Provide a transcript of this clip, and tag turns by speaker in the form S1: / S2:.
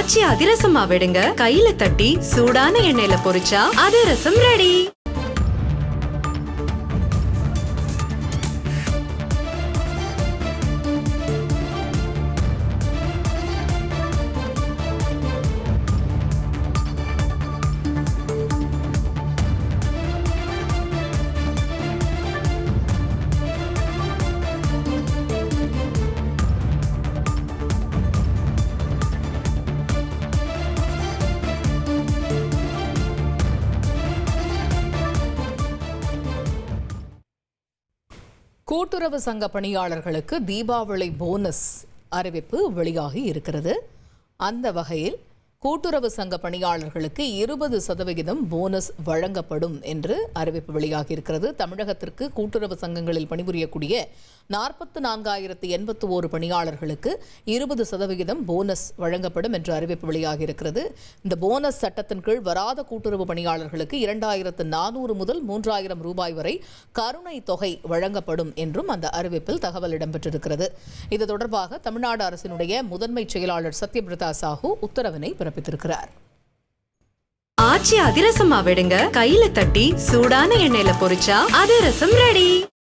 S1: ஆச்சி அதிரசமா விடுங்க, கையில தட்டி சூடான எண்ணெயில பொரிச்சா அதிரசம் ரெடி.
S2: கூட்டுறவு சங்க பணியாளர்களுக்கு தீபாவளி போனஸ் அறிவிப்பு வெளியாகி இருக்கிறது. அந்த வகையில் கூட்டுறவு சங்க பணியாளர்களுக்கு 20% போனஸ் வழங்கப்படும் என்று அறிவிப்பு வெளியாகி இருக்கிறது. தமிழகத்திற்கு கூட்டுறவு சங்கங்களில் பணிபுரியக்கூடிய 44,081 பணியாளர்களுக்கு 20% போனஸ் வழங்கப்படும் என்று அறிவிப்பு வெளியாகி இருக்கிறது. இந்த போனஸ் சட்டத்தின் கீழ் வராத கூட்டுறவு பணியாளர்களுக்கு 2,400 முதல் 3,000 ரூபாய் வரை கருணை தொகை வழங்கப்படும் என்றும் அந்த அறிவிப்பில் தகவல் இடம்பெற்றிருக்கிறது. இது தொடர்பாக தமிழ்நாடு அரசினுடைய முதன்மை செயலாளர் சத்யபிரதா சாஹூ உத்தரவினை பிறப்பித்திருக்கிறார்.
S1: ஆச்சி அதிரசமா விடுங்க, கையில தட்டி சூடான எண்ணெயில பொரிச்சா அதிரசம் ரெடி.